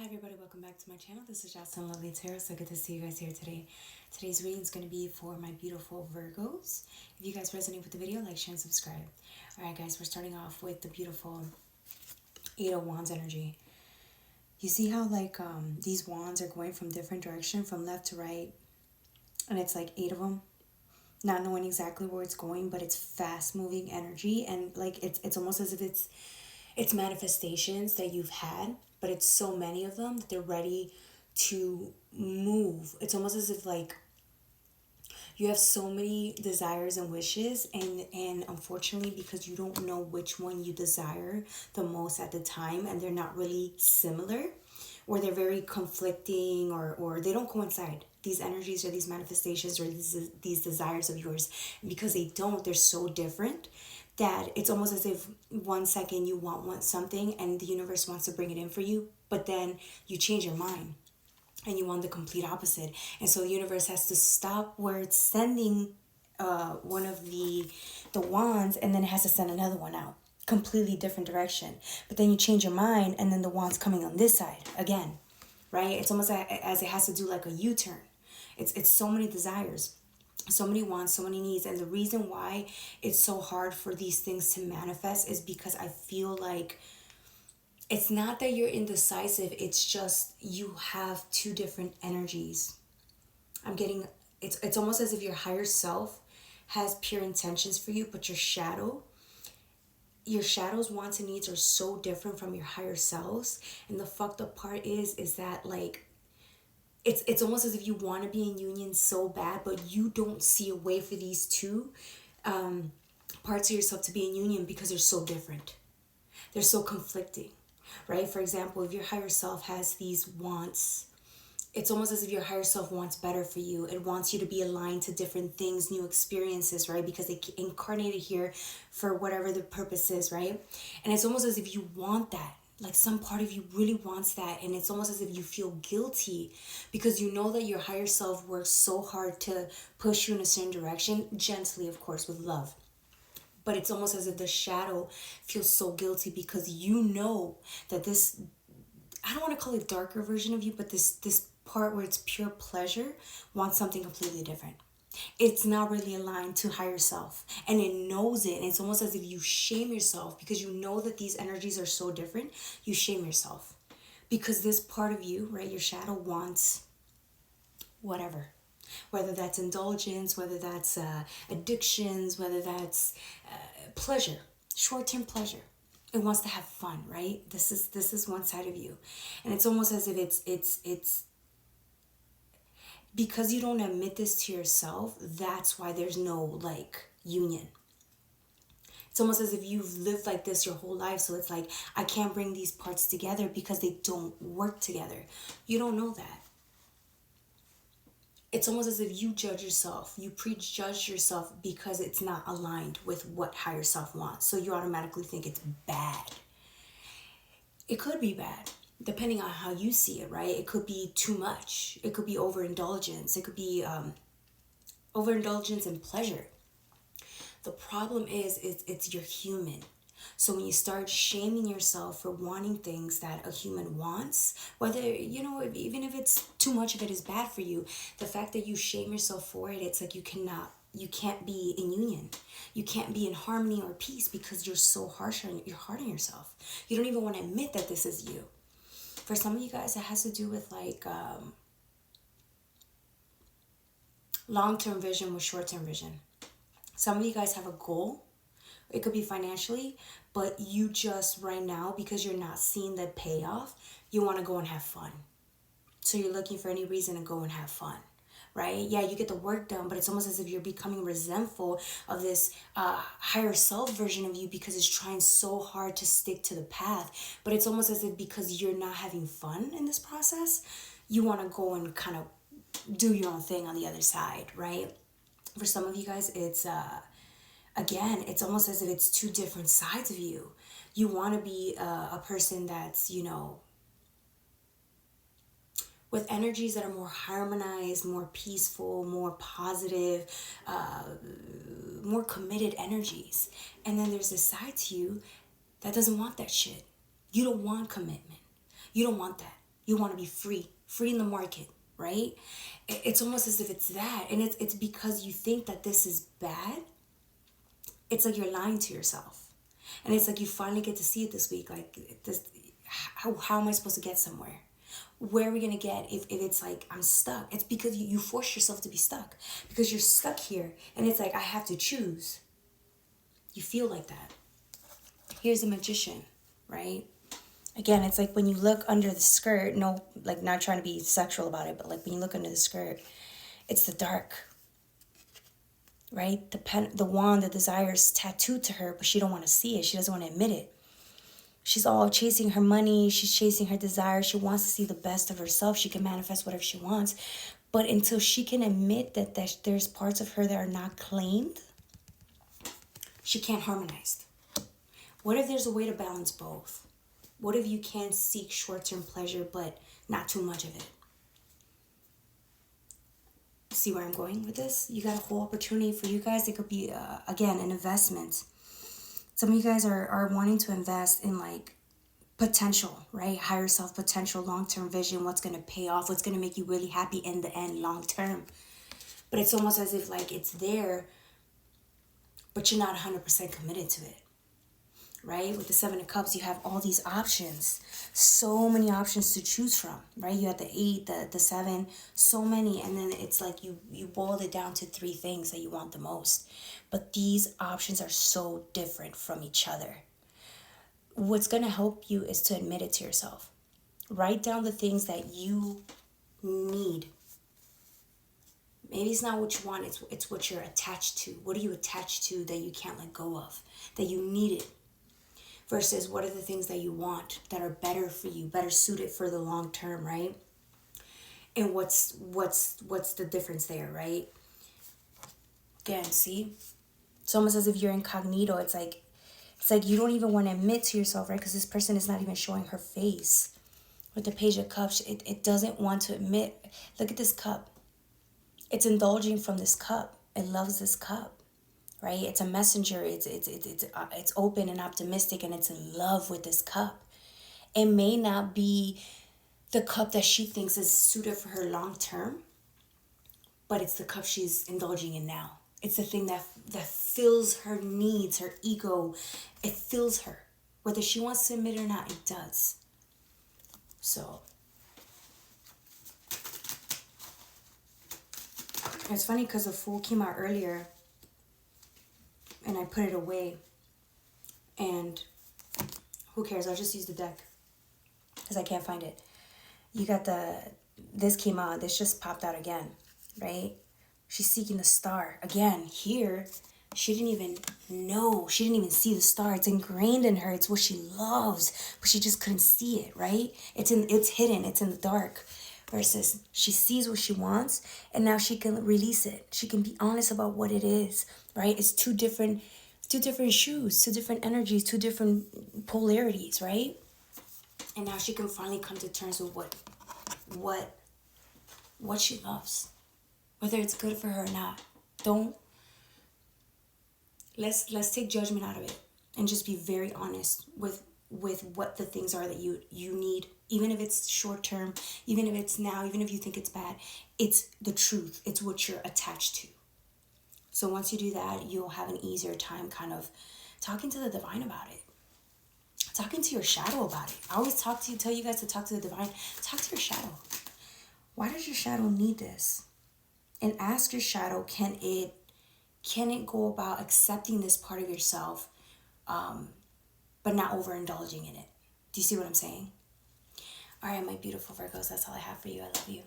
everybody, welcome back to my channel. This is Jocelyn Lovely Tarot. So good to see you guys here today. Today's reading is going to be for my beautiful Virgos. If you guys resonate with the video, like, share, and subscribe. Alright guys, we're starting off with the beautiful Eight of Wands energy. You see how these wands are going from different direction, from left to right, and it's like 8 of them, not knowing exactly where it's going, but it's fast moving energy, and like it's almost as if it's manifestations that you've had, but it's so many of them that they're ready to move. It's almost as if like you have so many desires and wishes, and unfortunately, because you don't know which one you desire the most at the time, and they're not really similar, or they're very conflicting, or they don't coincide, these energies or these manifestations or these desires of yours. And because they don't, they're so different that it's almost as if 1 second you want something and the universe wants to bring it in for you, but then you change your mind and you want the complete opposite. And so the universe has to stop where it's sending one of the wands, and then it has to send another one out, completely different direction. But then you change your mind, and then the wand's coming on this side again, right? It's almost as it has to do like a U-turn. It's so many desires, so many wants, so many needs. And the reason why it's so hard for these things to manifest is because I feel like it's not that you're indecisive, it's just you have two different energies. It's almost as if your higher self has pure intentions for you, but your shadow's wants and needs are so different from your higher selves. And the fucked up part is that like it's almost as if you want to be in union so bad, but you don't see a way for these two parts of yourself to be in union because they're so different. They're so conflicting, right? For example, if your higher self has these wants, it's almost as if your higher self wants better for you. It wants you to be aligned to different things, new experiences, right? Because they incarnated here for whatever the purpose is, right? And it's almost as if you want that. Like some part of you really wants that, and it's almost as if you feel guilty because you know that your higher self works so hard to push you in a certain direction, gently, of course, with love. But it's almost as if the shadow feels so guilty because you know that this, I don't want to call it darker version of you, but this part where it's pure pleasure wants something completely different. It's not really aligned to higher self, and it knows it. And it's almost as if you shame yourself because you know that these energies are so different. You shame yourself because this part of you, right, your shadow wants whatever, whether that's indulgence, whether that's addictions, whether that's pleasure, short-term pleasure. It wants to have fun, right? This is one side of you, and it's almost as if it's because you don't admit this to yourself. That's why there's no like union. It's almost as if you've lived like this your whole life, so it's like I can't bring these parts together because they don't work together. You don't know that. It's almost as if you judge yourself, you prejudge yourself because it's not aligned with what higher self wants, so you automatically think it's bad. It could be bad depending on how you see it, right? It could be too much. It could be overindulgence. It could be overindulgence in pleasure. The problem is it's you're human. So when you start shaming yourself for wanting things that a human wants, whether, even if it's too much of it is bad for you, the fact that you shame yourself for it, it's like you can't be in union. You can't be in harmony or peace because you're so you're hard on yourself. You don't even want to admit that this is you. For some of you guys, it has to do with like long-term vision with short-term vision. Some of you guys have a goal. It could be financially, but you just right now, because you're not seeing the payoff, you want to go and have fun. So you're looking for any reason to go and have fun, right? Yeah, you get the work done, but it's almost as if you're becoming resentful of this higher self version of you because it's trying so hard to stick to the path. But it's almost as if because you're not having fun in this process, you want to go and kind of do your own thing on the other side, right? For some of you guys, it's again, it's almost as if it's two different sides of you. You want to be a person that's, with energies that are more harmonized, more peaceful, more positive, more committed energies. And then there's this side to you that doesn't want that shit. You don't want commitment. You don't want that. You want to be free, free in the market, right? It's almost as if it's that. And it's because you think that this is bad. It's like you're lying to yourself. And it's like you finally get to see it this week. Like, this, how am I supposed to get somewhere? Where are we going to get if it's like I'm stuck? It's because you force yourself to be stuck. Because you're stuck here. And it's like, I have to choose. You feel like that. Here's the Magician, right? Again, it's like when you look under the skirt, no, like not trying to be sexual about it, but like when you look under the skirt, it's the dark, right? The wand, the desire is tattooed to her, but she don't want to see it. She doesn't want to admit it. She's all chasing her money. She's chasing her desire. She wants to see the best of herself. She can manifest whatever she wants. But until she can admit that there's parts of her that are not claimed, she can't harmonize. What if there's a way to balance both? What if you can seek short-term pleasure, but not too much of it? See where I'm going with this? You got a whole opportunity for you guys. It could be, again, an investment. Some of you guys are wanting to invest in like potential, right? Higher self potential, long-term vision, what's going to pay off, what's going to make you really happy in the end, long-term. But it's almost as if like it's there, but you're not 100% committed to it. Right? With the Seven of Cups, you have all these options. So many options to choose from, right? You have the 8, the 7, so many. And then it's like you boiled it down to 3 things that you want the most. But these options are so different from each other. What's going to help you is to admit it to yourself. Write down the things that you need. Maybe it's not what you want, it's what you're attached to. What are you attached to that you can't let go of, that you need it? Versus what are the things that you want that are better for you, better suited for the long term, right? And what's the difference there, right? Again, see? It's almost as if you're incognito. It's like you don't even want to admit to yourself, right? Because this person is not even showing her face. With the Page of Cups, it doesn't want to admit. Look at this cup. It's indulging from this cup. It loves this cup. Right? It's a messenger. It's open and optimistic, and it's in love with this cup. It may not be the cup that she thinks is suited for her long term, but it's the cup she's indulging in now. It's the thing that fills her needs, her ego. It fills her. Whether she wants to admit it or not, it does. So it's funny because the Fool came out earlier, and I put it away, and who cares? I'll just use the deck because I can't find it. You got this came out, this just popped out again, right? She's seeking the star. Again, here, she didn't even know. She didn't even see the star. It's ingrained in her. It's what she loves, but she just couldn't see it, right? It's hidden. It's in the dark. Versus she sees what she wants, and now she can release it. She can be honest about what it is, right? It's two different shoes, 2 different energies, 2 different polarities, right? And now she can finally come to terms with what she loves, whether it's good for her or not. Let's take judgment out of it and just be very honest with what the things are that you need. Even if it's short term, even if it's now, even if you think it's bad, it's the truth. It's what you're attached to. So once you do that, you'll have an easier time kind of talking to the divine about it. Talking to your shadow about it. I always tell you guys to talk to the divine. Talk to your shadow. Why does your shadow need this? And ask your shadow, can it go about accepting this part of yourself, but not overindulging in it? Do you see what I'm saying? All right, my beautiful Virgos, that's all I have for you. I love you.